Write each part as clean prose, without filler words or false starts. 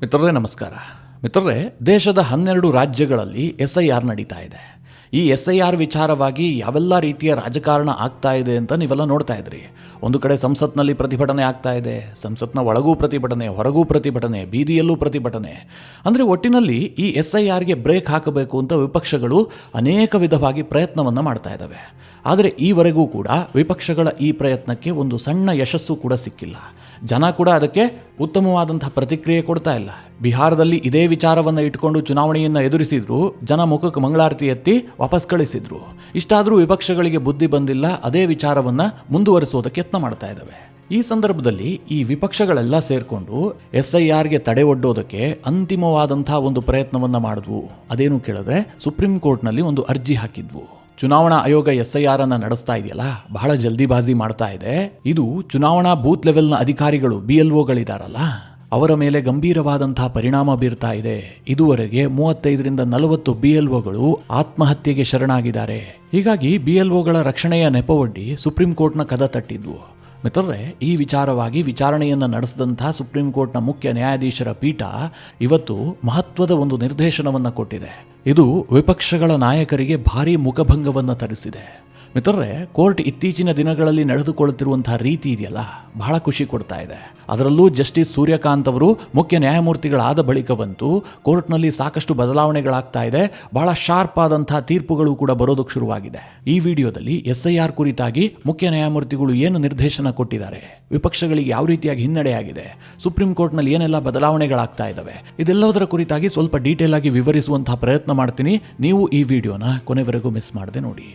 ಮಿತ್ರರೇ ನಮಸ್ಕಾರ. ಮಿತ್ರರೇ, ದೇಶದ 12 ರಾಜ್ಯಗಳಲ್ಲಿ SIR ನಡೀತಾ ಇದೆ. ಈ SIR ವಿಚಾರವಾಗಿ ಯಾವೆಲ್ಲ ರೀತಿಯ ರಾಜಕಾರಣ ಆಗ್ತಾ ಇದೆ ಅಂತ ನೀವೆಲ್ಲ ನೋಡ್ತಾ ಇದ್ರಿ. ಒಂದು ಕಡೆ ಸಂಸತ್ನಲ್ಲಿ ಪ್ರತಿಭಟನೆ ಆಗ್ತಾ ಇದೆ, ಸಂಸತ್ನ ಒಳಗೂ ಪ್ರತಿಭಟನೆ, ಹೊರಗೂ ಪ್ರತಿಭಟನೆ, ಬೀದಿಯಲ್ಲೂ ಪ್ರತಿಭಟನೆ. ಅಂದರೆ ಒಟ್ಟಿನಲ್ಲಿ ಈ SIRಗೆ ಬ್ರೇಕ್ ಹಾಕಬೇಕು ಅಂತ ವಿಪಕ್ಷಗಳು ಅನೇಕ ವಿಧವಾಗಿ ಪ್ರಯತ್ನವನ್ನು ಮಾಡ್ತಾ ಇದ್ದಾವೆ. ಆದರೆ ಈವರೆಗೂ ಕೂಡ ವಿಪಕ್ಷಗಳ ಈ ಪ್ರಯತ್ನಕ್ಕೆ ಒಂದು ಸಣ್ಣ ಯಶಸ್ಸು ಕೂಡ ಸಿಕ್ಕಿಲ್ಲ. ಜನ ಕೂಡ ಅದಕ್ಕೆ ಉತ್ತಮವಾದಂಥ ಪ್ರತಿಕ್ರಿಯೆ ಕೊಡ್ತಾ ಇಲ್ಲ. ಬಿಹಾರದಲ್ಲಿ ಇದೇ ವಿಚಾರವನ್ನು ಇಟ್ಕೊಂಡು ಚುನಾವಣೆಯನ್ನು ಎದುರಿಸಿದ್ರು, ಜನ ಮುಖಕ್ಕೆ ಮಂಗಳಾರತಿ ಎತ್ತಿ ವಾಪಸ್ ಕಳಿಸಿದ್ರು. ಇಷ್ಟಾದರೂ ವಿಪಕ್ಷಗಳಿಗೆ ಬುದ್ಧಿ ಬಂದಿಲ್ಲ, ಅದೇ ವಿಚಾರವನ್ನು ಮುಂದುವರಿಸೋದಕ್ಕೆ ಯತ್ನ ಮಾಡ್ತಾ ಇದ್ದಾವೆ. ಈ ಸಂದರ್ಭದಲ್ಲಿ ಈ ವಿಪಕ್ಷಗಳೆಲ್ಲ ಸೇರಿಕೊಂಡು SIRಗೆ ತಡೆ ಒಡ್ಡೋದಕ್ಕೆ ಅಂತಿಮವಾದಂಥ ಒಂದು ಪ್ರಯತ್ನವನ್ನು ಮಾಡಿದ್ವು. ಅದೇನು ಕೇಳಿದ್ರೆ, ಸುಪ್ರೀಂ ಕೋರ್ಟ್ನಲ್ಲಿ ಒಂದು ಅರ್ಜಿ ಹಾಕಿದ್ವು. ಚುನಾವಣಾ ಆಯೋಗ SIR ಅನ್ನು ನಡೆಸ್ತಾ ಇದೆಯಲ್ಲ, ಬಹಳ ಜಲ್ದಿಬಾಜಿ ಮಾಡ್ತಾ ಇದೆ. ಇದು ಚುನಾವಣಾ ಬೂತ್ ಲೆವೆಲ್ನ ಅಧಿಕಾರಿಗಳು BLOಗಳಿದಾರಲ್ಲ, ಅವರ ಮೇಲೆ ಗಂಭೀರವಾದಂತಹ ಪರಿಣಾಮ ಬೀರ್ತಾ ಇದೆ. ಇದುವರೆಗೆ 35ರಿಂದ 40 BLOಗಳು ಆತ್ಮಹತ್ಯೆಗೆ ಶರಣಾಗಿದ್ದಾರೆ. ಹೀಗಾಗಿ BLOಗಳ ರಕ್ಷಣೆಯ ನೆಪವೊಡ್ಡಿ ಸುಪ್ರೀಂ ಕೋರ್ಟ್ನ ಕದ ತಟ್ಟಿದ್ವು. ಮಿತ್ರರೇ, ಈ ವಿಚಾರವಾಗಿ ವಿಚಾರಣೆಯನ್ನು ನಡೆಸಿದಂಥ ಸುಪ್ರೀಂ ಕೋರ್ಟ್ನ ಮುಖ್ಯ ನ್ಯಾಯಾಧೀಶರ ಪೀಠ ಇವತ್ತು ಮಹತ್ವದ ಒಂದು ನಿರ್ದೇಶನವನ್ನು ಕೊಟ್ಟಿದೆ. ಇದು ವಿಪಕ್ಷಗಳ ನಾಯಕರಿಗೆ ಭಾರೀ ಮುಖಭಂಗವನ್ನು ತರಿಸಿದೆ. ಮಿತ್ರರೇ, ಕೋರ್ಟ್ ಇತ್ತೀಚಿನ ದಿನಗಳಲ್ಲಿ ನಡೆದುಕೊಳ್ಳುತ್ತಿರುವಂತಹ ರೀತಿ ಇದೆಯಲ್ಲ, ಬಹಳ ಖುಷಿ ಕೊಡ್ತಾ ಇದೆ. ಅದರಲ್ಲೂ ಜಸ್ಟಿಸ್ ಸೂರ್ಯಕಾಂತ್ ಅವರು ಮುಖ್ಯ ನ್ಯಾಯಮೂರ್ತಿಗಳಾದ ಬಳಿಕವಂತೂ ಕೋರ್ಟ್ನಲ್ಲಿ ಸಾಕಷ್ಟು ಬದಲಾವಣೆಗಳಾಗ್ತಾ ಇದೆ. ಬಹಳ ಶಾರ್ಪ್ ಆದಂತಹ ತೀರ್ಪುಗಳು ಕೂಡ ಬರೋದಕ್ಕೆ ಶುರುವಾಗಿದೆ. ಈ ವಿಡಿಯೋದಲ್ಲಿ SIR ಕುರಿತಾಗಿ ಮುಖ್ಯ ನ್ಯಾಯಮೂರ್ತಿಗಳು ಏನು ನಿರ್ದೇಶನ ಕೊಟ್ಟಿದ್ದಾರೆ, ವಿಪಕ್ಷಗಳಿಗೆ ಯಾವ ರೀತಿಯಾಗಿ ಹಿನ್ನಡೆಯಾಗಿದೆ, ಸುಪ್ರೀಂ ಕೋರ್ಟ್ನಲ್ಲಿ ಏನೆಲ್ಲ ಬದಲಾವಣೆಗಳಾಗ್ತಾ ಇದ್ದಾವೆ, ಇದೆಲ್ಲದರ ಕುರಿತಾಗಿ ಸ್ವಲ್ಪ ಡೀಟೇಲ್ ಆಗಿ ವಿವರಿಸುವಂತಹ ಪ್ರಯತ್ನ ಮಾಡ್ತೀನಿ. ನೀವು ಈ ವಿಡಿಯೋನ ಕೊನೆವರೆಗೂ ಮಿಸ್ ಮಾಡದೆ ನೋಡಿ.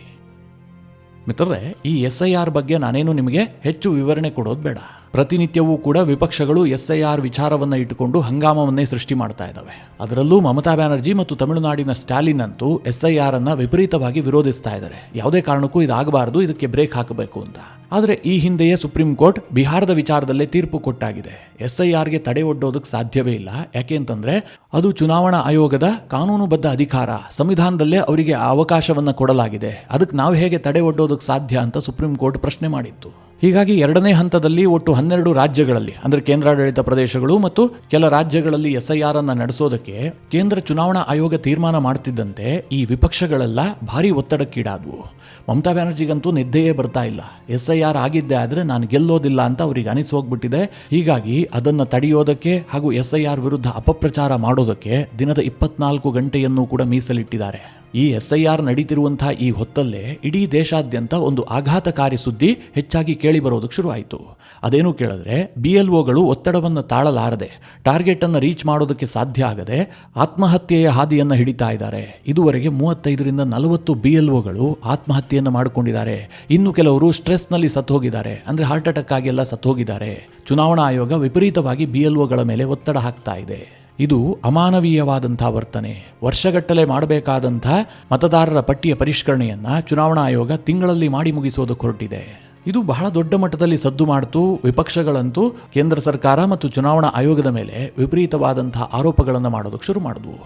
ಮಿತ್ರರೇ, ಈ SIR ಬಗ್ಗೆ ನಾನೇನು ನಿಮಗೆ ಹೆಚ್ಚು ವಿವರಣೆ ಕೊಡೋದು ಬೇಡ. ಪ್ರತಿನಿತ್ಯವೂ ಕೂಡ ವಿಪಕ್ಷಗಳು SIR ವಿಚಾರವನ್ನು ಇಟ್ಟುಕೊಂಡು ಹಂಗಾಮವನ್ನೇ ಸೃಷ್ಟಿ ಮಾಡ್ತಾ ಇದ್ದಾವೆ. ಅದರಲ್ಲೂ ಮಮತಾ ಬ್ಯಾನರ್ಜಿ ಮತ್ತು ತಮಿಳುನಾಡಿನ ಸ್ಟಾಲಿನ್ ಅಂತೂ SIR ಅನ್ನು ವಿಪರೀತವಾಗಿ ವಿರೋಧಿಸ್ತಾ ಇದ್ದಾರೆ. ಯಾವುದೇ ಕಾರಣಕ್ಕೂ ಇದಾಗಬಾರದು, ಇದಕ್ಕೆ ಬ್ರೇಕ್ ಹಾಕಬೇಕು ಅಂತ. ಆದರೆ ಈ ಹಿಂದೆಯೇ ಸುಪ್ರೀಂ ಕೋರ್ಟ್ ಬಿಹಾರದ ವಿಚಾರದಲ್ಲೇ ತೀರ್ಪು ಕೊಟ್ಟಾಗಿದೆ. SIRಗೆ ತಡೆ ಒಡ್ಡೋದಕ್ಕೆ ಸಾಧ್ಯವೇ ಇಲ್ಲ. ಯಾಕೆ ಅಂತಂದ್ರೆ ಅದು ಚುನಾವಣಾ ಆಯೋಗದ ಕಾನೂನುಬದ್ಧ ಅಧಿಕಾರ, ಸಂವಿಧಾನದಲ್ಲೇ ಅವರಿಗೆ ಆ ಅವಕಾಶವನ್ನು ಕೊಡಲಾಗಿದೆ. ಅದಕ್ಕೆ ನಾವು ಹೇಗೆ ತಡೆ ಒಡ್ಡೋದಕ್ಕೆ ಸಾಧ್ಯ ಅಂತ ಸುಪ್ರೀಂ ಕೋರ್ಟ್ ಪ್ರಶ್ನೆ ಮಾಡಿತ್ತು. ಹೀಗಾಗಿ ಎರಡನೇ ಹಂತದಲ್ಲಿ ಒಟ್ಟು 12 ರಾಜ್ಯಗಳಲ್ಲಿ, ಅಂದರೆ ಕೇಂದ್ರಾಡಳಿತ ಪ್ರದೇಶಗಳು ಮತ್ತು ಕೆಲ ರಾಜ್ಯಗಳಲ್ಲಿ SIR ಅನ್ನು ನಡೆಸೋದಕ್ಕೆ ಕೇಂದ್ರ ಚುನಾವಣಾ ಆಯೋಗ ತೀರ್ಮಾನ ಮಾಡ್ತಿದ್ದಂತೆ ಈ ವಿಪಕ್ಷಗಳೆಲ್ಲ ಭಾರಿ ಒತ್ತಡಕ್ಕೀಡಾದವು. ಮಮತಾ ಬ್ಯಾನರ್ಜಿಗಂತೂ ನಿದ್ದೆಯೇ ಬರ್ತಾ ಇಲ್ಲ. SIR ಆಗಿದ್ದೆ ಆದರೆ ನಾನು ಗೆಲ್ಲೋದಿಲ್ಲ ಅಂತ ಅವರಿಗೆ ಅನಿಸೋಗ್ಬಿಟ್ಟಿದೆ. ಹೀಗಾಗಿ ಅದನ್ನು ತಡೆಯೋದಕ್ಕೆ ಹಾಗೂ SIR ವಿರುದ್ಧ ಅಪಪ್ರಚಾರ ಮಾಡೋದಕ್ಕೆ ದಿನದ 24 ಗಂಟೆಯನ್ನು ಕೂಡ ಮೀಸಲಿಟ್ಟಿದ್ದಾರೆ. ಈ SIR ನಡೀತಿರುವಂತಹ ಈ ಹೊತ್ತಲ್ಲೇ ಇಡೀ ದೇಶಾದ್ಯಂತ ಒಂದು ಆಘಾತಕಾರಿ ಸುದ್ದಿ ಹೆಚ್ಚಾಗಿ ಕೇಳಿ ಬರೋದಕ್ಕೆ ಶುರುವಾಯಿತು. ಅದೇನು ಕೇಳಿದ್ರೆ, BLOಗಳು ಒತ್ತಡವನ್ನು ತಾಳಲಾರದೆ, ಟಾರ್ಗೆಟ್ ಅನ್ನು ರೀಚ್ ಮಾಡೋದಕ್ಕೆ ಸಾಧ್ಯ ಆಗದೆ ಆತ್ಮಹತ್ಯೆಯ ಹಾದಿಯನ್ನು ಹಿಡಿತಾ ಇದ್ದಾರೆ. ಇದುವರೆಗೆ 35ರಿಂದ 40 BLOಗಳು ಆತ್ಮಹತ್ಯೆಯನ್ನು ಮಾಡಿಕೊಂಡಿದ್ದಾರೆ. ಇನ್ನು ಕೆಲವರು ಸ್ಟ್ರೆಸ್ನಲ್ಲಿ ಸತ್ತೋಗಿದ್ದಾರೆ, ಅಂದರೆ ಹಾರ್ಟ್ ಅಟ್ಯಾಕ್ ಆಗಿ ಎಲ್ಲ ಸತ್ತೋಗಿದ್ದಾರೆ. ಚುನಾವಣಾ ಆಯೋಗ ವಿಪರೀತವಾಗಿ BLOಗಳ ಮೇಲೆ ಒತ್ತಡ ಹಾಕ್ತಾ ಇದೆ. ಇದು ಅಮಾನವೀಯವಾದಂಥ ವರ್ತನೆ. ವರ್ಷಗಟ್ಟಲೆ ಮಾಡಬೇಕಾದಂಥ ಮತದಾರರ ಪಟ್ಟಿಯ ಪರಿಷ್ಕರಣೆಯನ್ನು ಚುನಾವಣಾ ಆಯೋಗ ತಿಂಗಳಲ್ಲಿ ಮಾಡಿ ಮುಗಿಸೋದಕ್ಕೆ ಹೊರಟಿದೆ. ಇದು ಬಹಳ ದೊಡ್ಡ ಮಟ್ಟದಲ್ಲಿ ಸದ್ದು ಮಾಡ್ತು. ವಿಪಕ್ಷಗಳಂತೂ ಕೇಂದ್ರ ಸರ್ಕಾರ ಮತ್ತು ಚುನಾವಣಾ ಆಯೋಗದ ಮೇಲೆ ವಿಪರೀತವಾದಂತಹ ಆರೋಪಗಳನ್ನು ಮಾಡೋದಕ್ಕೆ ಶುರು ಮಾಡಿದ್ವು.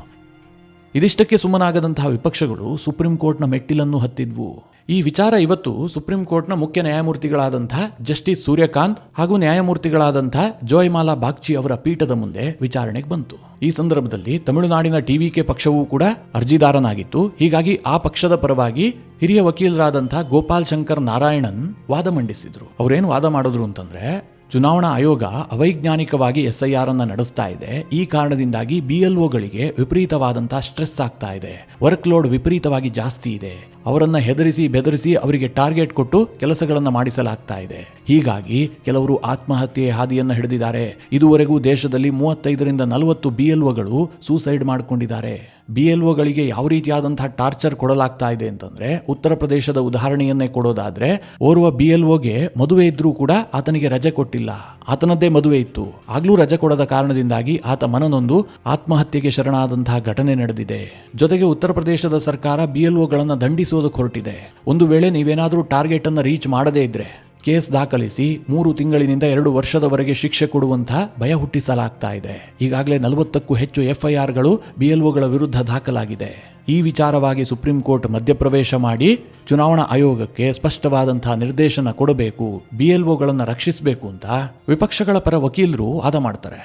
ಇದಿಷ್ಟಕ್ಕೆ ಸುಮ್ಮನಾಗದಂತಹ ವಿಪಕ್ಷಗಳು ಸುಪ್ರೀಂ ಕೋರ್ಟ್ನ ಮೆಟ್ಟಿಲನ್ನು ಹತ್ತಿದ್ವು. ಈ ವಿಚಾರ ಇವತ್ತು ಸುಪ್ರೀಂ ಕೋರ್ಟ್ನ ಮುಖ್ಯ ನ್ಯಾಯಮೂರ್ತಿಗಳಾದಂಥ ಜಸ್ಟಿಸ್ ಸೂರ್ಯಕಾಂತ್ ಹಾಗೂ ನ್ಯಾಯಮೂರ್ತಿಗಳಾದಂಥ ಜೋಯ್ಮಾಲಾ ಬಾಗ್ಚಿ ಅವರ ಪೀಠದ ಮುಂದೆ ವಿಚಾರಣೆಗೆ ಬಂತು. ಈ ಸಂದರ್ಭದಲ್ಲಿ ತಮಿಳುನಾಡಿನ TVK ಪಕ್ಷವೂ ಕೂಡ ಅರ್ಜಿದಾರನಾಗಿತ್ತು. ಹೀಗಾಗಿ ಆ ಪಕ್ಷದ ಪರವಾಗಿ ಹಿರಿಯ ವಕೀಲರಾದಂಥ ಗೋಪಾಲ್ ಶಂಕರ್ ನಾರಾಯಣನ್ ವಾದ ಮಂಡಿಸಿದ್ರು. ಅವರೇನು ವಾದ ಮಾಡಿದ್ರು ಅಂತಂದ್ರೆ, ಚುನಾವಣಾ ಆಯೋಗ ಅವೈಜ್ಞಾನಿಕವಾಗಿ SIR ಅನ್ನು ನಡೆಸ್ತಾ ಇದೆ. ಈ ಕಾರಣದಿಂದಾಗಿ BLOಗಳಿಗೆ ವಿಪರೀತವಾದಂತಹ ಸ್ಟ್ರೆಸ್ ಆಗ್ತಾ ಇದೆ, ವರ್ಕ್ ಲೋಡ್ ವಿಪರೀತವಾಗಿ ಜಾಸ್ತಿ ಇದೆ. ಅವರನ್ನ ಹೆದರಿಸಿ ಬೆದರಿಸಿ ಅವರಿಗೆ ಟಾರ್ಗೆಟ್ ಕೊಟ್ಟು ಕೆಲಸಗಳನ್ನು ಮಾಡಿಸಲಾಗ್ತಾ ಇದೆ. ಹೀಗಾಗಿ ಕೆಲವರು ಆತ್ಮಹತ್ಯೆ ಹಾದಿಯನ್ನು ಹಿಡಿದಿದ್ದಾರೆ. ಇದುವರೆಗೂ ದೇಶದಲ್ಲಿ 35ರಿಂದ 40 BLOಗಳು ಸೂಸೈಡ್ ಮಾಡಿಕೊಂಡಿದ್ದಾರೆ. BLOಗಳಿಗೆ ಯಾವ ರೀತಿಯಾದಂತಹ ಟಾರ್ಚರ್ ಕೊಡಲಾಗ್ತಾ ಇದೆ ಅಂತಂದ್ರೆ, ಉತ್ತರ ಪ್ರದೇಶದ ಉದಾಹರಣೆಯನ್ನೇ ಕೊಡೋದಾದ್ರೆ, ಓರ್ವ BLOಗೆ ಮದುವೆ ಇದ್ರೂ ಕೂಡ ಆತನಿಗೆ ರಜೆ ಕೊಟ್ಟಿಲ್ಲ. ಆತನದ್ದೇ ಮದುವೆ ಇತ್ತು, ಆಗ್ಲೂ ರಜೆ ಕೊಡದ ಕಾರಣದಿಂದಾಗಿ ಆತ ಮನನೊಂದು ಆತ್ಮಹತ್ಯೆಗೆ ಶರಣಾದಂತಹ ಘಟನೆ ನಡೆದಿದೆ. ಜೊತೆಗೆ ಉತ್ತರ ಪ್ರದೇಶದ ಸರ್ಕಾರ BLOಗಳನ್ನು ದಂಡಿಸೋದಕ್ಕೆ ಹೊರಟಿದೆ. ಒಂದು ವೇಳೆ ನೀವೇನಾದರೂ ಟಾರ್ಗೆಟ್ ಅನ್ನು ರೀಚ್ ಮಾಡದೇ ಇದ್ರೆ ಕೇಸ್ ದಾಖಲಿಸಿ 3 ತಿಂಗಳಿನಿಂದ 2 ವರ್ಷದವರೆಗೆ ಶಿಕ್ಷೆ ಕೊಡುವಂಥ ಭಯ ಹುಟ್ಟಿಸಲಾಗ್ತಾ ಇದೆ. ಈಗಾಗಲೇ 40ಕ್ಕೂ ಹೆಚ್ಚು FIRಗಳು BLOಗಳ ವಿರುದ್ಧ ದಾಖಲಾಗಿದೆ. ಈ ವಿಚಾರವಾಗಿ ಸುಪ್ರೀಂ ಕೋರ್ಟ್ ಮಧ್ಯಪ್ರವೇಶ ಮಾಡಿ ಚುನಾವಣಾ ಆಯೋಗಕ್ಕೆ ಸ್ಪಷ್ಟವಾದಂತಹ ನಿರ್ದೇಶನ ಕೊಡಬೇಕು, BLOಗಳನ್ನು ರಕ್ಷಿಸಬೇಕು ಅಂತ ವಿಪಕ್ಷಗಳ ಪರ ವಕೀಲರು ವಾದ ಮಾಡ್ತಾರೆ.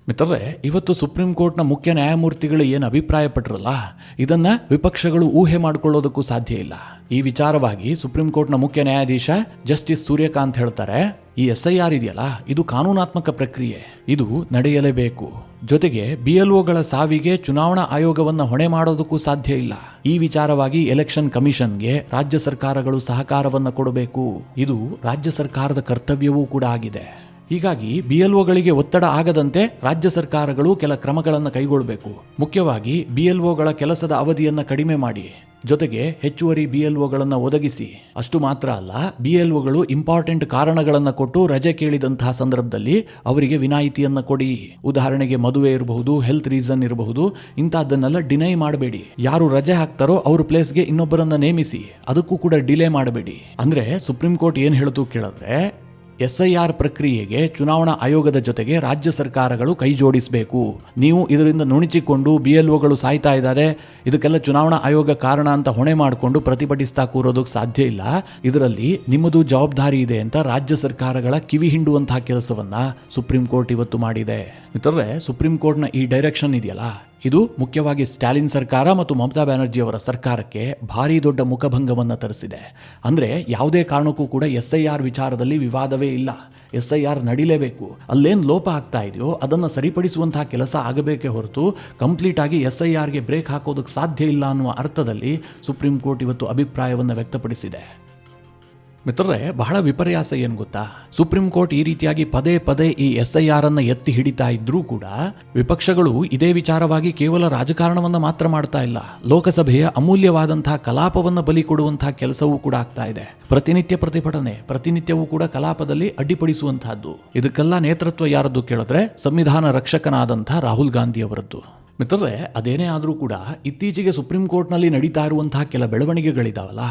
ಮಿತ್ರರೇ, ಇವತ್ತು ಸುಪ್ರೀಂ ಕೋರ್ಟ್ನ ಮುಖ್ಯ ನ್ಯಾಯಮೂರ್ತಿಗಳು ಏನು ಅಭಿಪ್ರಾಯಪಟ್ಟರಲ್ಲ, ಇದನ್ನು ವಿಪಕ್ಷಗಳು ಊಹೆ ಮಾಡಿಕೊಳ್ಳೋದಕ್ಕೂ ಸಾಧ್ಯ ಇಲ್ಲ. ಈ ವಿಚಾರವಾಗಿ ಸುಪ್ರೀಂ ಕೋರ್ಟ್ನ ಮುಖ್ಯ ನ್ಯಾಯಾಧೀಶ ಜಸ್ಟಿಸ್ ಸೂರ್ಯಕಾಂತ್ ಹೇಳ್ತಾರೆ, ಈ SIR ಇದೆಯಲ್ಲ, ಇದು ಕಾನೂನಾತ್ಮಕ ಪ್ರಕ್ರಿಯೆ, ಇದು ನಡೆಯಲೇಬೇಕು. ಜೊತೆಗೆ BLOಗಳ ಸಾವಿಗೆ ಚುನಾವಣಾ ಆಯೋಗವನ್ನು ಹೊಣೆ ಮಾಡೋದಕ್ಕೂ ಸಾಧ್ಯ ಇಲ್ಲ. ಈ ವಿಚಾರವಾಗಿ ಎಲೆಕ್ಷನ್ ಕಮಿಷನ್ಗೆ ರಾಜ್ಯ ಸರ್ಕಾರಗಳು ಸಹಕಾರವನ್ನು ಕೊಡಬೇಕು. ಇದು ರಾಜ್ಯ ಸರ್ಕಾರದ ಕರ್ತವ್ಯವೂ ಕೂಡ ಆಗಿದೆ. ಹೀಗಾಗಿ BLOಗಳಿಗೆ ಒತ್ತಡ ಆಗದಂತೆ ರಾಜ್ಯ ಸರ್ಕಾರಗಳು ಕೆಲ ಕ್ರಮಗಳನ್ನು ಕೈಗೊಳ್ಳಬೇಕು. ಮುಖ್ಯವಾಗಿ BLOಗಳ ಕೆಲಸದ ಅವಧಿಯನ್ನು ಕಡಿಮೆ ಮಾಡಿ, ಜೊತೆಗೆ ಹೆಚ್ಚುವರಿ BLOಗಳನ್ನು ಒದಗಿಸಿ. ಅಷ್ಟು ಮಾತ್ರ ಅಲ್ಲ, BLOಗಳು ಇಂಪಾರ್ಟೆಂಟ್ ಕಾರಣಗಳನ್ನು ಕೊಟ್ಟು ರಜೆ ಕೇಳಿದಂತಹ ಸಂದರ್ಭದಲ್ಲಿ ಅವರಿಗೆ ವಿನಾಯಿತಿಯನ್ನು ಕೊಡಿ. ಉದಾಹರಣೆಗೆ ಮದುವೆ ಇರಬಹುದು, ಹೆಲ್ತ್ ರೀಸನ್ ಇರಬಹುದು, ಇಂಥದ್ದನ್ನೆಲ್ಲ ಡಿನೈ ಮಾಡಬೇಡಿ. ಯಾರು ರಜೆ ಹಾಕ್ತಾರೋ ಅವ್ರ ಪ್ಲೇಸ್ಗೆ ಇನ್ನೊಬ್ಬರನ್ನ ನೇಮಿಸಿ, ಅದಕ್ಕೂ ಕೂಡ ಡಿಲೇ ಮಾಡಬೇಡಿ. ಅಂದ್ರೆ ಸುಪ್ರೀಂ ಕೋರ್ಟ್ ಏನು ಹೇಳ್ತು ಕೇಳಿದ್ರೆ, SIR ಪ್ರಕ್ರಿಯೆಗೆ ಚುನಾವಣಾ ಆಯೋಗದ ಜೊತೆಗೆ ರಾಜ್ಯ ಸರ್ಕಾರಗಳು ಕೈ ಜೋಡಿಸಬೇಕು. ನೀವು ಇದರಿಂದ ನುಣುಚಿಕೊಂಡು BLOಗಳು ಸಾಯ್ತಾ ಇದ್ದಾರೆ, ಇದಕ್ಕೆಲ್ಲ ಚುನಾವಣಾ ಆಯೋಗ ಕಾರಣ ಅಂತ ಹೊಣೆ ಮಾಡಿಕೊಂಡು ಪ್ರತಿಭಟಿಸ್ತಾ ಕೂರೋದಕ್ಕೆ ಸಾಧ್ಯ ಇಲ್ಲ. ಇದರಲ್ಲಿ ನಿಮ್ಮದು ಜವಾಬ್ದಾರಿ ಇದೆ ಅಂತ ರಾಜ್ಯ ಸರ್ಕಾರಗಳ ಕಿವಿ ಹಿಂಡುವಂತಹ ಕೆಲಸವನ್ನ ಸುಪ್ರೀಂ ಕೋರ್ಟ್ ಇವತ್ತು ಮಾಡಿದೆ. ಮಿತ್ರರೇ, ಸುಪ್ರೀಂ ಕೋರ್ಟ್ನ ಈ ಡೈರೆಕ್ಷನ್ ಇದೆಯಲ್ಲ, ಇದು ಮುಖ್ಯವಾಗಿ ಸ್ಟಾಲಿನ್ ಸರ್ಕಾರ ಮತ್ತು ಮಮತಾ ಬ್ಯಾನರ್ಜಿ ಅವರ ಸರ್ಕಾರಕ್ಕೆ ಭಾರಿ ದೊಡ್ಡ ಮುಖಭಂಗವನ್ನು ತರಿಸಿದೆ. ಅಂದರೆ ಯಾವುದೇ ಕಾರಣಕ್ಕೂ ಕೂಡ SIR ವಿಚಾರದಲ್ಲಿ ವಿವಾದವೇ ಇಲ್ಲ. SIR ನಡಿಲೇಬೇಕು. ಅಲ್ಲೇನು ಲೋಪ ಆಗ್ತಾ ಇದೆಯೋ ಅದನ್ನು ಸರಿಪಡಿಸುವಂತಹ ಕೆಲಸ ಆಗಬೇಕೇ ಹೊರತು ಕಂಪ್ಲೀಟ್ ಆಗಿ SIRಗೆ ಬ್ರೇಕ್ ಹಾಕೋದಕ್ಕೆ ಸಾಧ್ಯ ಇಲ್ಲ ಅನ್ನುವ ಅರ್ಥದಲ್ಲಿ ಸುಪ್ರೀಂ ಕೋರ್ಟ್ ಇವತ್ತು ಅಭಿಪ್ರಾಯವನ್ನು ವ್ಯಕ್ತಪಡಿಸಿದೆ. ಮಿತ್ರರೇ, ಬಹಳ ವಿಪರ್ಯಾಸ ಏನು ಗೊತ್ತಾ, ಸುಪ್ರೀಂ ಕೋರ್ಟ್ ಈ ರೀತಿಯಾಗಿ ಪದೇ ಪದೇ ಈ SIR ಅನ್ನು ಎತ್ತಿ ಹಿಡಿತಾ ಇದ್ರೂ ಕೂಡ ವಿಪಕ್ಷಗಳು ಇದೇ ವಿಚಾರವಾಗಿ ಕೇವಲ ರಾಜಕಾರಣವನ್ನು ಮಾತ್ರ ಮಾಡ್ತಾ ಇಲ್ಲ, ಲೋಕಸಭೆಯ ಅಮೂಲ್ಯವಾದಂತಹ ಕಲಾಪವನ್ನು ಬಲಿ ಕೊಡುವಂತಹ ಕೆಲಸವೂ ಕೂಡ ಆಗ್ತಾ ಇದೆ. ಪ್ರತಿನಿತ್ಯ ಪ್ರತಿಭಟನೆ, ಪ್ರತಿನಿತ್ಯವೂ ಕೂಡ ಕಲಾಪದಲ್ಲಿ ಅಡ್ಡಿಪಡಿಸುವಂತಹದ್ದು. ಇದಕ್ಕೆಲ್ಲ ನೇತೃತ್ವ ಯಾರದ್ದು ಕೇಳಿದ್ರೆ ಸಂವಿಧಾನ ರಕ್ಷಕನಾದಂತಹ ರಾಹುಲ್ ಗಾಂಧಿ ಅವರದ್ದು. ಮಿತ್ರರೇ, ಅದೇನೇ ಆದರೂ ಕೂಡ ಇತ್ತೀಚೆಗೆ ಸುಪ್ರೀಂ ಕೋರ್ಟ್ನಲ್ಲಿ ನಡೀತಾ ಇರುವಂತಹ ಕೆಲ ಬೆಳವಣಿಗೆಗಳಿದಾವಲ್ಲ,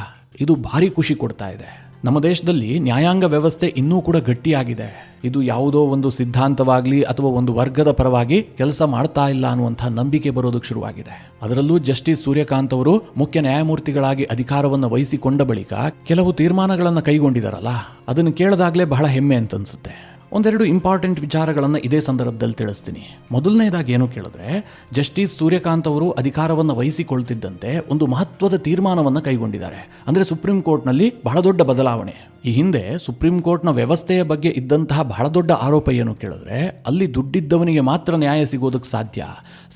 ಇದು ಭಾರಿ ಖುಷಿ ಕೊಡ್ತಾ ಇದೆ. ನಮ್ಮ ದೇಶದಲ್ಲಿ ನ್ಯಾಯಾಂಗ ವ್ಯವಸ್ಥೆ ಇನ್ನೂ ಕೂಡ ಗಟ್ಟಿಯಾಗಿದೆ. ಇದು ಯಾವುದೋ ಒಂದು ಸಿದ್ಧಾಂತವಾಗಲಿ ಅಥವಾ ಒಂದು ವರ್ಗದ ಪರವಾಗಿ ಕೆಲಸ ಮಾಡ್ತಾ ಇಲ್ಲ ಅನ್ನುವಂಥ ನಂಬಿಕೆ ಬರೋದಕ್ಕೆ ಶುರುವಾಗಿದೆ. ಅದರಲ್ಲೂ ಜಸ್ಟಿಸ್ ಸೂರ್ಯಕಾಂತ್ ಅವರು ಮುಖ್ಯ ನ್ಯಾಯಮೂರ್ತಿಗಳಾಗಿ ಅಧಿಕಾರವನ್ನು ವಹಿಸಿಕೊಂಡ ಬಳಿಕ ಕೆಲವು ತೀರ್ಮಾನಗಳನ್ನು ಕೈಗೊಂಡಿದ್ದಾರಲ್ಲ, ಅದನ್ನು ಕೇಳಿದಾಗಲೇ ಬಹಳ ಹೆಮ್ಮೆ ಅಂತ ಅನ್ಸುತ್ತೆ. ಒಂದೆರಡು ಇಂಪಾರ್ಟೆಂಟ್ ವಿಚಾರಗಳನ್ನು ಇದೇ ಸಂದರ್ಭದಲ್ಲಿ ತಿಳಿಸ್ತೀನಿ. ಮೊದಲನೇದಾಗಿ ಏನು ಕೇಳಿದ್ರೆ, ಜಸ್ಟಿಸ್ ಸೂರ್ಯಕಾಂತ್ ಅವರು ಅಧಿಕಾರವನ್ನು ವಹಿಸಿಕೊಳ್ತಿದ್ದಂತೆ ಒಂದು ಮಹತ್ವದ ತೀರ್ಮಾನವನ್ನು ಕೈಗೊಂಡಿದ್ದಾರೆ. ಅಂದರೆ ಸುಪ್ರೀಂ ಕೋರ್ಟ್ನಲ್ಲಿ ಬಹಳ ದೊಡ್ಡ ಬದಲಾವಣೆ. ಈ ಹಿಂದೆ ಸುಪ್ರೀಂ ಕೋರ್ಟ್ನ ವ್ಯವಸ್ಥೆಯ ಬಗ್ಗೆ ಇದ್ದಂತಹ ಬಹಳ ದೊಡ್ಡ ಆರೋಪ ಏನು ಕೇಳಿದ್ರೆ, ಅಲ್ಲಿ ದುಡ್ಡಿದ್ದವನಿಗೆ ಮಾತ್ರ ನ್ಯಾಯ ಸಿಗೋದಕ್ಕೆ ಸಾಧ್ಯ,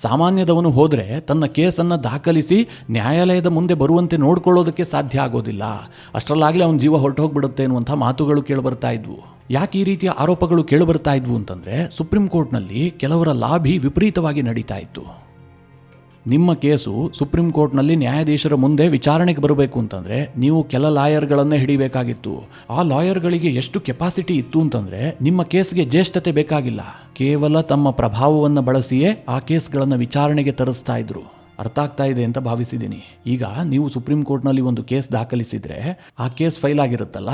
ಸಾಮಾನ್ಯದವನು ಹೋದರೆ ತನ್ನ ಕೇಸನ್ನು ದಾಖಲಿಸಿ ನ್ಯಾಯಾಲಯದ ಮುಂದೆ ಬರುವಂತೆ ನೋಡ್ಕೊಳ್ಳೋದಕ್ಕೆ ಸಾಧ್ಯ ಆಗೋದಿಲ್ಲ, ಅಷ್ಟರಲ್ಲಾಗಲೇ ಅವನ ಜೀವ ಹೊರಟೋಗ್ಬಿಡುತ್ತೆ ಅನ್ನುವಂಥ ಮಾತುಗಳು ಕೇಳಿಬರ್ತಾ ಇದ್ವು. ಯಾಕೆ ಈ ರೀತಿಯ ಆರೋಪಗಳು ಕೇಳಿಬರ್ತಾ ಇದ್ವು ಅಂತಂದರೆ, ಸುಪ್ರೀಂ ಕೋರ್ಟ್ನಲ್ಲಿ ಕೆಲವರ ಲಾಬಿ ವಿಪರೀತವಾಗಿ ನಡೀತಾ ಇತ್ತು. ನಿಮ್ಮ ಕೇಸು ಸುಪ್ರೀಂ ಕೋರ್ಟ್ನಲ್ಲಿ ನ್ಯಾಯಾಧೀಶರ ಮುಂದೆ ವಿಚಾರಣೆಗೆ ಬರಬೇಕು ಅಂತಂದರೆ ನೀವು ಕೆಲ ಲಾಯರ್ಗಳನ್ನೇ ಹಿಡಿಬೇಕಾಗಿತ್ತು. ಆ ಲಾಯರ್ಗಳಿಗೆ ಎಷ್ಟು ಕೆಪಾಸಿಟಿ ಇತ್ತು ಅಂತಂದರೆ, ನಿಮ್ಮ ಕೇಸ್ಗೆ ಜ್ಯೇಷ್ಠತೆ ಬೇಕಾಗಿಲ್ಲ, ಕೇವಲ ತಮ್ಮ ಪ್ರಭಾವವನ್ನು ಬಳಸಿಯೇ ಆ ಕೇಸ್ಗಳನ್ನು ವಿಚಾರಣೆಗೆ ತರಿಸ್ತಾ ಇದ್ರು. ಅರ್ಥ ಆಗ್ತಾ ಇದೆ ಅಂತ ಭಾವಿಸಿದ್ದೀನಿ. ಈಗ ನೀವು ಸುಪ್ರೀಂ ಕೋರ್ಟ್ನಲ್ಲಿ ಒಂದು ಕೇಸ್ ದಾಖಲಿಸಿದ್ರೆ ಆ ಕೇಸ್ ಫೈಲ್ ಆಗಿರುತ್ತಲ್ಲ,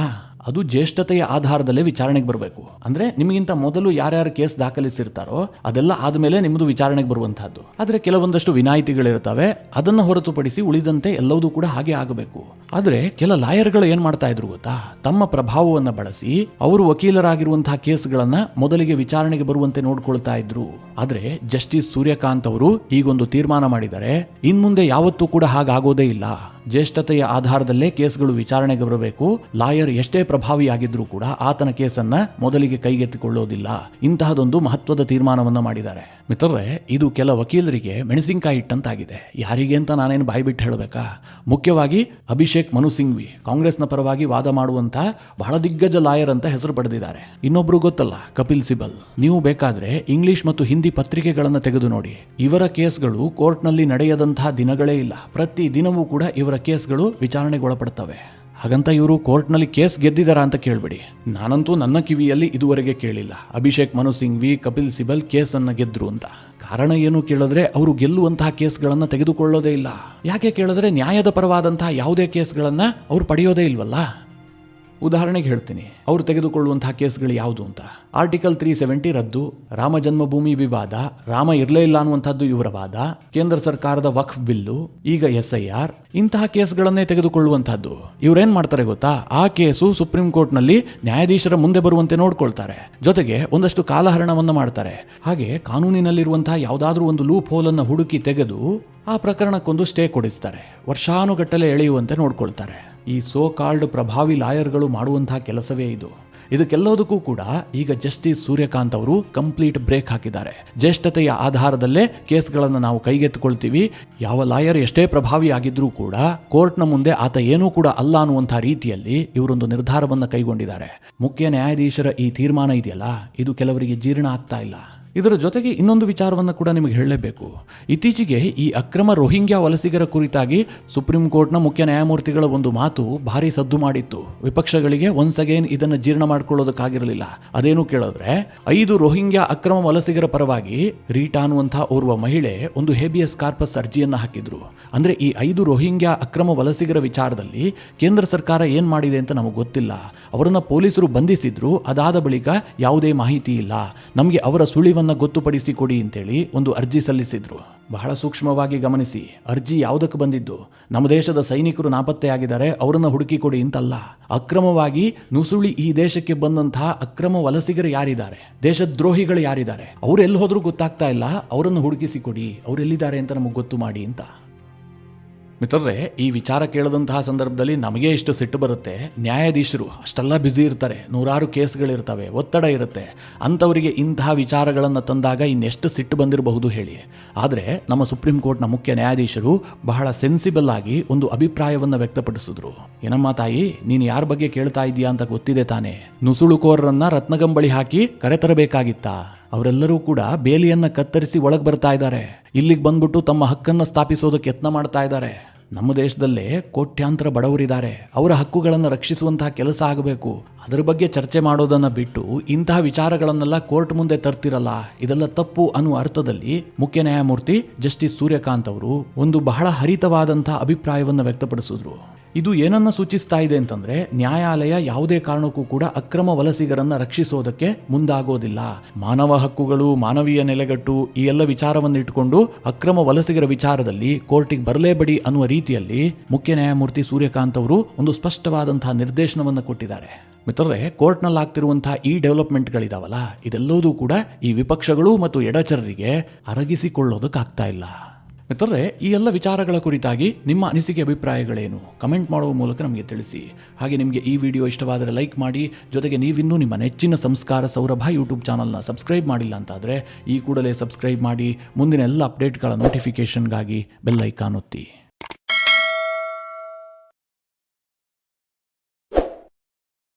ಅದು ಜ್ಯೇಷ್ಠತೆಯ ಆಧಾರದಲ್ಲೇ ವಿಚಾರಣೆಗೆ ಬರಬೇಕು. ಅಂದರೆ ನಿಮಗಿಂತ ಮೊದಲು ಯಾರ್ಯಾರು ಕೇಸ್ ದಾಖಲಿಸಿರ್ತಾರೋ ಅದೆಲ್ಲ ಆದಮೇಲೆ ನಿಮ್ಮದು ವಿಚಾರಣೆಗೆ ಬರುವಂತಹದ್ದು. ಆದರೆ ಕೆಲವೊಂದಷ್ಟು ವಿನಾಯಿತಿಗಳಿರ್ತವೆ, ಅದನ್ನು ಹೊರತುಪಡಿಸಿ ಉಳಿದಂತೆ ಎಲ್ಲವೂ ಕೂಡ ಹಾಗೆ ಆಗಬೇಕು. ಆದರೆ ಕೆಲ ಲಾಯರ್ಗಳು ಏನು ಮಾಡ್ತಾ ಇದ್ರು ಗೊತ್ತಾ, ತಮ್ಮ ಪ್ರಭಾವವನ್ನು ಬಳಸಿ ಅವರು ವಕೀಲರಾಗಿರುವಂತಹ ಕೇಸ್ಗಳನ್ನು ಮೊದಲಿಗೆ ವಿಚಾರಣೆಗೆ ಬರುವಂತೆ ನೋಡ್ಕೊಳ್ತಾ ಇದ್ರು. ಆದರೆ ಜಸ್ಟಿಸ್ ಸೂರ್ಯಕಾಂತ್ ಅವರು ಈಗೊಂದು ತೀರ್ಮಾನ ಮಾಡಿದ್ದಾರೆ, ಇನ್ಮುಂದೆ ಯಾವತ್ತೂ ಕೂಡ ಹಾಗಾಗೋದೇ ಇಲ್ಲ. ಜ್ಯೇಷ್ಠತೆಯ ಆಧಾರದಲ್ಲೇ ಕೇಸ್ಗಳು ವಿಚಾರಣೆಗೆ ಬರಬೇಕು. ಲಾಯರ್ ಎಷ್ಟೇ ಪ್ರಭಾವಿಯಾಗಿದ್ರೂ ಕೂಡ ಆತನ ಕೇಸನ್ನ ಮೊದಲಿಗೆ ಕೈಗೆತ್ತಿಕೊಳ್ಳೋದಿಲ್ಲ. ಇಂತಹದೊಂದು ಮಹತ್ವದ ತೀರ್ಮಾನವನ್ನ ಮಾಡಿದ್ದಾರೆ. ಮಿತ್ರರೇ, ಇದು ಕೆಲ ವಕೀಲರಿಗೆ ಮೆಣಸಿನಕಾಯಿ ಇಟ್ಟಂತಾಗಿದೆ. ಯಾರಿಗೆ ಅಂತ ನಾನೇನು ಬಾಯ್ಬಿಟ್ಟು ಹೇಳಬೇಕಾ? ಮುಖ್ಯವಾಗಿ ಅಭಿಷೇಕ್ ಮನು ಸಿಂಘ್ವಿ ಕಾಂಗ್ರೆಸ್ನ ಪರವಾಗಿ ವಾದ ಮಾಡುವಂತ ಬಹಳ ದಿಗ್ಗಜ ಲಾಯರ್ ಅಂತ ಹೆಸರು ಪಡೆದಿದ್ದಾರೆ. ಇನ್ನೊಬ್ರು ಗೊತ್ತಲ್ಲ, ಕಪಿಲ್ ಸಿಬಲ್. ನೀವು ಬೇಕಾದ್ರೆ ಇಂಗ್ಲಿಷ್ ಮತ್ತು ಹಿಂದಿ ಪತ್ರಿಕೆಗಳನ್ನು ತೆಗೆದು ನೋಡಿ, ಇವರ ಕೇಸ್ಗಳು ಕೋರ್ಟ್ನಲ್ಲಿ ನಡೆಯದಂತಹ ದಿನಗಳೇ ಇಲ್ಲ. ಪ್ರತಿ ದಿನವೂ ಕೂಡ ಇವರ ಕೇಸ್ಗಳು ವಿಚಾರಣೆಗೊಳಪಡ್ತವೆ. ಹಾಗಂತ ಇವರು ಕೋರ್ಟ್ನಲ್ಲಿ ಕೇಸ್ ಗೆದ್ದಿದ್ದಾರಾ ಅಂತ ಕೇಳಬೇಡಿ. ನಾನಂತೂ ನನ್ನ ಕಿವಿಯಲ್ಲಿ ಇದುವರೆಗೆ ಕೇಳಿಲ್ಲ ಅಭಿಷೇಕ್ ಮನು ಸಿಂಘ್ವಿ, ಕಪಿಲ್ ಸಿಬಲ್ ಕೇಸನ್ನು ಗೆದ್ರು ಅಂತ. ಕಾರಣ ಏನು ಕೇಳಿದ್ರೆ, ಅವರು ಗೆಲ್ಲುವಂತಹ ಕೇಸ್ಗಳನ್ನು ತೆಗೆದುಕೊಳ್ಳೋದೇ ಇಲ್ಲ. ಯಾಕೆ ಕೇಳಿದ್ರೆ, ನ್ಯಾಯದ ಪರವಾದಂತಹ ಯಾವುದೇ ಕೇಸ್ಗಳನ್ನು ಅವರು ಪಡೆಯೋದೇ ಇಲ್ವಲ್ಲ. ಉದಾಹರಣೆಗೆ ಹೇಳ್ತೀನಿ, ಅವರು ತೆಗೆದುಕೊಳ್ಳುವಂತಹ ಕೇಸ್ಗಳು ಯಾವುದು ಅಂತ. ಆರ್ಟಿಕಲ್ 370 ರದ್ದು, ರಾಮ ಜನ್ಮಭೂಮಿ ವಿವಾದ, ರಾಮ ಇರಲೇ ಇಲ್ಲ ಅನ್ನುವಂಥದ್ದು ಇವರ ವಾದ, ಕೇಂದ್ರ ಸರ್ಕಾರದ ವಕ್ಫ್ ಬಿಲ್ಲು, ಈಗ SIR, ಇಂತಹ ಕೇಸ್ಗಳನ್ನೇ ತೆಗೆದುಕೊಳ್ಳುವಂತಹದ್ದು. ಇವರೇನ್ ಮಾಡ್ತಾರೆ ಗೊತ್ತಾ, ಆ ಕೇಸು ಸುಪ್ರೀಂ ಕೋರ್ಟ್ನಲ್ಲಿ ನ್ಯಾಯಾಧೀಶರ ಮುಂದೆ ಬರುವಂತೆ ನೋಡ್ಕೊಳ್ತಾರೆ, ಜೊತೆಗೆ ಒಂದಷ್ಟು ಕಾಲಹರಣವನ್ನ ಮಾಡ್ತಾರೆ. ಹಾಗೆ ಕಾನೂನಿನಲ್ಲಿರುವಂತಹ ಯಾವುದಾದ್ರೂ ಒಂದು ಲೂಪ್ ಹೋಲ್ ಅನ್ನು ಹುಡುಕಿ ತೆಗೆದು ಆ ಪ್ರಕರಣಕ್ಕೊಂದು ಸ್ಟೇ ಕೊಡಿಸ್ತಾರೆ, ವರ್ಷಾನುಗಟ್ಟಲೆ ಎಳೆಯುವಂತೆ ನೋಡ್ಕೊಳ್ತಾರೆ. ಈ ಸೋ ಕಾಲ್ಡ್ ಪ್ರಭಾವಿ ಲಾಯರ್ಗಳು ಮಾಡುವಂತಹ ಕೆಲಸವೇ ಇದು. ಇದಕ್ಕೆಲ್ಲದಕ್ಕೂ ಕೂಡ ಈಗ ಜಸ್ಟಿಸ್ ಸೂರ್ಯಕಾಂತ್ ಅವರು ಕಂಪ್ಲೀಟ್ ಬ್ರೇಕ್ ಹಾಕಿದ್ದಾರೆ. ಜ್ಯೇಷ್ಠತೆಯ ಆಧಾರದಲ್ಲೇ ಕೇಸ್ಗಳನ್ನು ನಾವು ಕೈಗೆತ್ತಿಕೊಳ್ತೀವಿ. ಯಾವ ಲಾಯರ್ ಎಷ್ಟೇ ಪ್ರಭಾವಿ ಆಗಿದ್ರೂ ಕೂಡ ಕೋರ್ಟ್ನ ಮುಂದೆ ಆತ ಏನೂ ಕೂಡ ಅಲ್ಲ ಅನ್ನುವಂಥ ರೀತಿಯಲ್ಲಿ ಇವರೊಂದು ನಿರ್ಧಾರವನ್ನು ಕೈಗೊಂಡಿದ್ದಾರೆ. ಮುಖ್ಯ ನ್ಯಾಯಾಧೀಶರ ಈ ತೀರ್ಮಾನ ಇದೆಯಲ್ಲ, ಇದು ಕೆಲವರಿಗೆ ಜೀರ್ಣ ಆಗ್ತಾ ಇಲ್ಲ. ಇದರ ಜೊತೆಗೆ ಇನ್ನೊಂದು ವಿಚಾರವನ್ನು ಕೂಡ ನಿಮಗೆ ಹೇಳಲೇಬೇಕು. ಇತ್ತೀಚೆಗೆ ಈ ಅಕ್ರಮ ರೋಹಿಂಗ್ಯಾ ವಲಸಿಗರ ಕುರಿತಾಗಿ ಸುಪ್ರೀಂ ಕೋರ್ಟ್ನ ಮುಖ್ಯ ನ್ಯಾಯಮೂರ್ತಿಗಳ ಒಂದು ಮಾತು ಭಾರಿ ಸದ್ದು ಮಾಡಿತ್ತು. ವಿಪಕ್ಷಗಳಿಗೆ ಒನ್ಸ್ ಅಗೇನ್ ಇದನ್ನು ಜೀರ್ಣ ಮಾಡ್ಕೊಳ್ಳೋದಕ್ಕಾಗಿರಲಿಲ್ಲ. ಅದೇನು ಕೇಳಿದ್ರೆ, 5 ರೋಹಿಂಗ್ಯಾ ಅಕ್ರಮ ವಲಸಿಗರ ಪರವಾಗಿ ರೀಟಾ ಅನ್ನುವಂತಹ ಓರ್ವ ಮಹಿಳೆ ಒಂದು ಹೇಬಿಯಸ್ ಕಾರ್ಪಸ್ ಅರ್ಜಿಯನ್ನು ಹಾಕಿದ್ರು. ಅಂದ್ರೆ ಈ 5 ರೋಹಿಂಗ್ಯಾ ಅಕ್ರಮ ವಲಸಿಗರ ವಿಚಾರದಲ್ಲಿ ಕೇಂದ್ರ ಸರ್ಕಾರ ಏನ್ ಮಾಡಿದೆ ಅಂತ ನಮಗೆ ಗೊತ್ತಿಲ್ಲ. ಅವರನ್ನ ಪೊಲೀಸರು ಬಂಧಿಸಿದ್ರು, ಅದಾದ ಬಳಿಕ ಯಾವುದೇ ಮಾಹಿತಿ ಇಲ್ಲ, ನಮಗೆ ಅವರ ಸುಳಿವನ್ನ ಗೊತ್ತುಪಡಿಸಿ ಕೊಡಿ ಅಂತೇಳಿ ಒಂದು ಅರ್ಜಿ ಸಲ್ಲಿಸಿದ್ರು. ಬಹಳ ಸೂಕ್ಷ್ಮವಾಗಿ ಗಮನಿಸಿ, ಅರ್ಜಿ ಯಾವುದಕ್ಕೆ ಬಂದಿದ್ದು, ನಮ್ಮ ದೇಶದ ಸೈನಿಕರು ನಾಪತ್ತೆಯಾಗಿದ್ದಾರೆ, ಅವರನ್ನು ಹುಡುಕಿ ಕೊಡಿ ಅಂತಲ್ಲ. ಅಕ್ರಮವಾಗಿ ನುಸುಳಿ ಈ ದೇಶಕ್ಕೆ ಬಂದಂತಹ ಅಕ್ರಮ ವಲಸಿಗರು ಯಾರಿದ್ದಾರೆ, ದೇಶದ್ರೋಹಿಗಳು ಯಾರಿದ್ದಾರೆ, ಅವ್ರು ಎಲ್ಲಿ ಹೋದ್ರೂ ಗೊತ್ತಾಗ್ತಾ ಇಲ್ಲ, ಅವರನ್ನು ಹುಡುಕಿಸಿ ಕೊಡಿ, ಅವರೆಲ್ಲಿದ್ದಾರೆ ಅಂತ ನಮಗೆ ಗೊತ್ತು ಮಾಡಿ ಅಂತ. ಮಿತ್ರರೇ, ಈ ವಿಚಾರ ಕೇಳದಂತಹ ಸಂದರ್ಭದಲ್ಲಿ ನಮಗೆ ಇಷ್ಟು ಸಿಟ್ಟು ಬರುತ್ತೆ. ನ್ಯಾಯಾಧೀಶರು ಅಷ್ಟೆಲ್ಲ ಬ್ಯುಸಿ ಇರ್ತಾರೆ, ನೂರಾರು ಕೇಸ್ಗಳಿರ್ತವೆ, ಒತ್ತಡ ಇರುತ್ತೆ. ಅಂಥವರಿಗೆ ಇಂತಹ ವಿಚಾರಗಳನ್ನು ತಂದಾಗ ಇನ್ನೆಷ್ಟು ಸಿಟ್ಟು ಬಂದಿರಬಹುದು ಹೇಳಿ. ಆದರೆ ನಮ್ಮ ಸುಪ್ರೀಂ ಕೋರ್ಟ್ನ ಮುಖ್ಯ ನ್ಯಾಯಾಧೀಶರು ಬಹಳ ಸೆನ್ಸಿಬಲ್ ಆಗಿ ಒಂದು ಅಭಿಪ್ರಾಯವನ್ನು ವ್ಯಕ್ತಪಡಿಸಿದ್ರು. ಏನಮ್ಮ ತಾಯಿ, ನೀನು ಯಾರ ಬಗ್ಗೆ ಕೇಳ್ತಾ ಇದೀಯಾ ಅಂತ ಗೊತ್ತಿದೆ ತಾನೆ, ನುಸುಳುಕೋರರನ್ನ ರತ್ನಗಂಬಳಿ ಹಾಕಿ ಕರೆತರಬೇಕಾಗಿತ್ತಾ? ಅವರೆಲ್ಲರೂ ಕೂಡ ಬೇಲಿಯನ್ನ ಕತ್ತರಿಸಿ ಒಳಗೆ ಬರ್ತಾ ಇದ್ದಾರೆ, ಇಲ್ಲಿಗೆ ಬಂದ್ಬಿಟ್ಟು ತಮ್ಮ ಹಕ್ಕನ್ನು ಸ್ಥಾಪಿಸೋದಕ್ಕೆ ಯತ್ನ ಮಾಡ್ತಾ ಇದ್ದಾರೆ. ನಮ್ಮ ದೇಶದಲ್ಲೇ ಕೋಟ್ಯಾಂತರ ಬಡವರಿದ್ದಾರೆ, ಅವರ ಹಕ್ಕುಗಳನ್ನು ರಕ್ಷಿಸುವಂತಹ ಕೆಲಸ ಆಗಬೇಕು. ಅದರ ಬಗ್ಗೆ ಚರ್ಚೆ ಮಾಡೋದನ್ನ ಬಿಟ್ಟು ಇಂತಹ ವಿಚಾರಗಳನ್ನೆಲ್ಲ ಕೋರ್ಟ್ ಮುಂದೆ ತರ್ತಿರಲ್ಲ, ಇದೆಲ್ಲ ತಪ್ಪು ಅನ್ನುವ ಅರ್ಥದಲ್ಲಿ ಮುಖ್ಯ ನ್ಯಾಯಮೂರ್ತಿ ಜಸ್ಟಿಸ್ ಸೂರ್ಯಕಾಂತ್ ಅವರು ಒಂದು ಬಹಳ ಹರಿತವಾದಂತಹ ಅಭಿಪ್ರಾಯವನ್ನು ವ್ಯಕ್ತಪಡಿಸಿದ್ರು. ಇದು ಏನನ್ನ ಸೂಚಿಸ್ತಾ ಇದೆ ಅಂತಂದ್ರೆ, ನ್ಯಾಯಾಲಯ ಯಾವುದೇ ಕಾರಣಕ್ಕೂ ಕೂಡ ಅಕ್ರಮ ವಲಸಿಗರನ್ನ ರಕ್ಷಿಸೋದಕ್ಕೆ ಮುಂದಾಗೋದಿಲ್ಲ. ಮಾನವ ಹಕ್ಕುಗಳು, ಮಾನವೀಯ ನೆಲೆಗಟ್ಟು, ಈ ಎಲ್ಲ ವಿಚಾರವನ್ನು ಇಟ್ಟುಕೊಂಡು ಅಕ್ರಮ ವಲಸಿಗರ ವಿಚಾರದಲ್ಲಿ ಕೋರ್ಟಿಗೆ ಬರಲೇಬೇಡಿ ಅನ್ನುವ ರೀತಿಯಲ್ಲಿ ಮುಖ್ಯ ನ್ಯಾಯಮೂರ್ತಿ ಸೂರ್ಯಕಾಂತ್ ಅವರು ಒಂದು ಸ್ಪಷ್ಟವಾದಂತಹ ನಿರ್ದೇಶನವನ್ನು ಕೊಟ್ಟಿದ್ದಾರೆ. ಮಿತ್ರರೇ, ಕೋರ್ಟ್ನಲ್ಲಿ ಆಗ್ತಿರುವಂತಹ ಈ ಡೆವಲಪ್ಮೆಂಟ್ಗಳಿದಾವಲ್ಲ, ಇದೆಲ್ಲವೂ ಕೂಡ ಈ ವಿಪಕ್ಷಗಳು ಮತ್ತು ಎಡಚರರಿಗೆ ಅರಗಿಸಿಕೊಳ್ಳೋದಕ್ಕಾಗ್ತಾ ಇಲ್ಲ. ಮಿತ್ರರೇ, ಈ ಎಲ್ಲ ವಿಚಾರಗಳ ಕುರಿತಾಗಿ ನಿಮ್ಮ ಅನಿಸಿಕೆ ಅಭಿಪ್ರಾಯಗಳೇನು ಕಮೆಂಟ್ ಮಾಡುವ ಮೂಲಕ ನಮಗೆ ತಿಳಿಸಿ. ಹಾಗೆ ನಿಮಗೆ ಈ ವಿಡಿಯೋ ಇಷ್ಟವಾದರೆ ಲೈಕ್ ಮಾಡಿ, ಜೊತೆಗೆ ನೀವಿನ್ನೂ ನಿಮ್ಮ ನೆಚ್ಚಿನ ಸಂಸ್ಕಾರ ಸೌರಭ ಯೂಟ್ಯೂಬ್ ಚಾನಲ್ನ ಸಬ್ಸ್ಕ್ರೈಬ್ ಮಾಡಿಲ್ಲ ಅಂತಾದರೆ ಈ ಕೂಡಲೇ ಸಬ್ಸ್ಕ್ರೈಬ್ ಮಾಡಿ. ಮುಂದಿನ ಎಲ್ಲ ಅಪ್ಡೇಟ್ಗಳ ನೋಟಿಫಿಕೇಷನ್ಗಾಗಿ ಬೆಲ್ ಐಕಾನ್ ಒತ್ತಿ.